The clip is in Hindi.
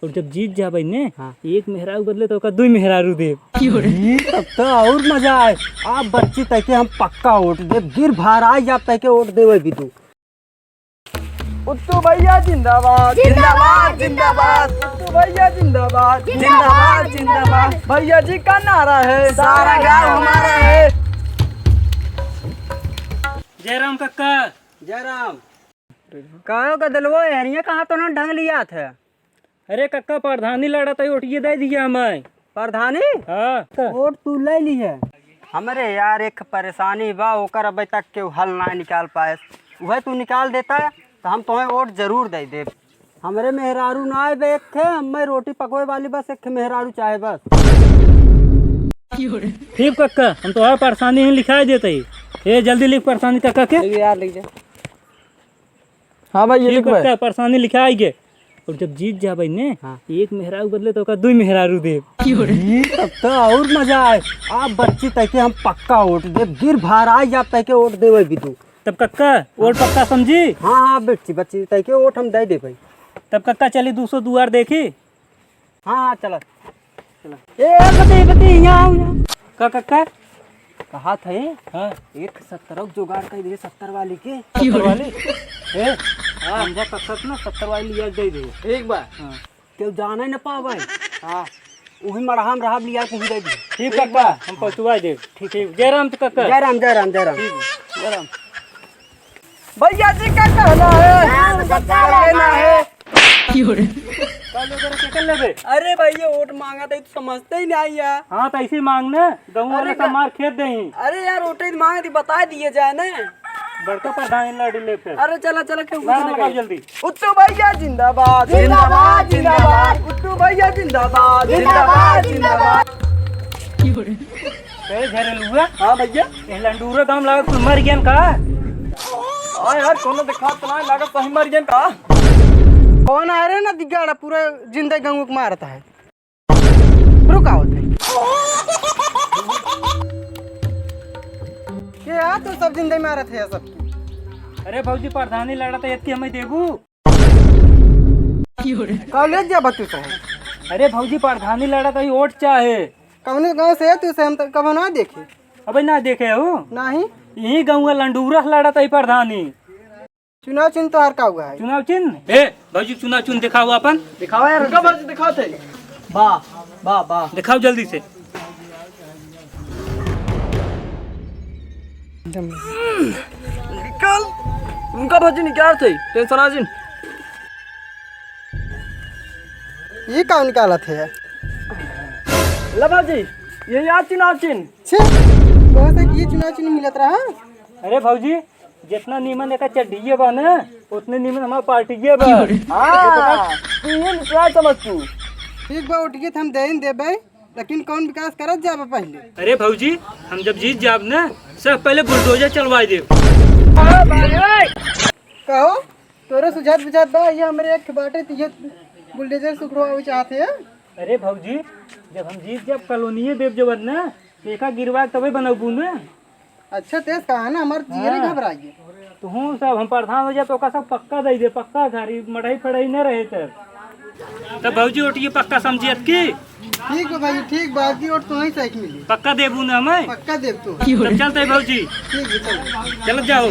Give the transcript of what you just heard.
और जब जीत जाबे ने एक मेहरारू बदले तो दू मेहरारू दे। तब तो और मजा आए। आप बच्ची तक हम पक्का वोट दे, गिर भार आ जा तक वोट देवे भी तू। उत्तू भैया जिंदाबाद जिंदाबाद जिंदाबाद, उत्तू भैया जिंदाबाद जिंदाबाद जिंदाबाद। भैया जी का नारा है सारा गांव हमारा है। जयराम कक्का। जयराम कहो का दलवो हरिया कहाँ तो ना ढंग लिया था। अरे कक्का प्रधानी लड़ा तो वोटिए दे दिया मैं। प्रधानी हाँ वोट तू ले ली है। हमारे यार एक परेशानी बा, ओकर अभी तक के हल ना निकाल पाए। वह तू निकाल देता है तो हम तुम्हें वोट जरूर दे दे। हमारे मेहरारू ना आए एक थे, मैं रोटी पकवे वाली बस एक मेहरारू चाहे बस। ठीक कक्का, हम तो परेशानी ही लिखा देते। ये जल्दी लिख परेशानी कक्का के। यार लिख जा। हाँ भाई ये ठीक कक्का परेशानी लिखाएंगे। और जब जीत जाबे ने एक मेहरारू बदले तो दू मेहरारू दे। तब तो और मजा आए। आप बच्ची तक हम पक्का वोट दे, गिर भार आ जा तक वोट देवे भी तू। तब कक्का वोट पक्का समझी। हाँ बच्ची तक वोट हम दे दे भाई। तब कक्का चली 200 दुआर देखी। हाँ चला ए बती यहाँ आओ। का कक्का कहा थे हाँ एक 70 जुगाड़ कर दे, 70 वाली के। 70 वाली ए समझा कक्का ना 70 वाली लिया दे दे एक बार हाँ। क्यों जाने न पावे। हाँ वही मरहम रहा लिया के ही दे दी। ठीक कक्का हम पहुँचवा दे। ठीक है जयराम तो कक्का। जयराम जयराम जयराम जयराम। भैया जी का कहना है लेना है। अरे भैया वोट मांगा था तो समझते ही नहीं यार। हाँ तो ऐसे मांगना गाँव वाले सब मार खेत दे। अरे यार वोट मांगा थी बता दिए जाए ना। बड़का प्रधान लड़ी ले फिर। अरे चला चला क्यों लगाओ जल्दी। उत्तू भैया जिंदाबाद जिंदाबाद जिंदाबाद, उत्तू भैया जिंदाबाद जिंदाबाद जिंदाबाद। झरेलुआ हाँ भैया ये लंडूरा गांव लगा कुल मर गया का। हाँ यार कोनो दिखा तो ना लगा सही मर गया का। कौन आ रहे ना दिगाड़ा पूरा जिंदा गंगू को मारता है। रुका होता है क्या तो सब जिंदा मारत है सब। अरे भौजी प्रधानी लड़ा तो इतनी हमें देबू। कॉलेज जा बतू से। अरे भौजी प्रधानी लड़ा तो वोट चाहे। कौन गांव से है तू से हम तो कब ना देखे। अबे ना देखे हो नहीं यही गाँव लंडूरा लड़ा तो प्रधानी। चुनाव चिन्ह तो हर का हुआ है। चुनाव चिन्ह ए भौजी चुनाव चिन्ह दिखाओ अपन। दिखाओ यार उनका बस दिखाओ थे। वाह वाह वाह दिखाओ जल्दी से। निकल उनका भजी निकाल थे टेंशन आ जिन। ये कहाँ निकाला थे यार। लबा जी ये यार चुनाव चिन्ह छे बहुत है। ये चुनाव चिन्ह मिलत रहा। अरे भौजी जितना नीमन एक चढ़िए बा ना उतने नीमन हमारा पार्टिए बा। हाँ तू ये क्या समझ तू। ठीक बा उठिए हम देबे लेकिन कौन विकास करत जाबे पहले। अरे भौजी हम जब जीत जाब ना सब पहले बुलडोजर चलवाई दे। कहो तोरे सुझात बुझात बा ये हमरे एक बाटे ये बुलडोजर सुखरो चाहते हैं। अरे भौजी जब हम जीत जब कॉलोनी देव जब ना देखा गिरवा तबे बनबू ना। अच्छा तेज कहा ना हमारे जीरे घबराइए। तो हूँ सब हम प्रधान हो जाए तो सब पक्का दे दे। पक्का घरी मढ़ाई फड़ाई न रहे तब भौजी उठिए पक्का समझियत की। ठीक है भाई ठीक बाकी और तो ही सही मिली। पक्का देबू ना हमें। पक्का देव तू। तब चलते भौजी ठीक है चल चल जाओ।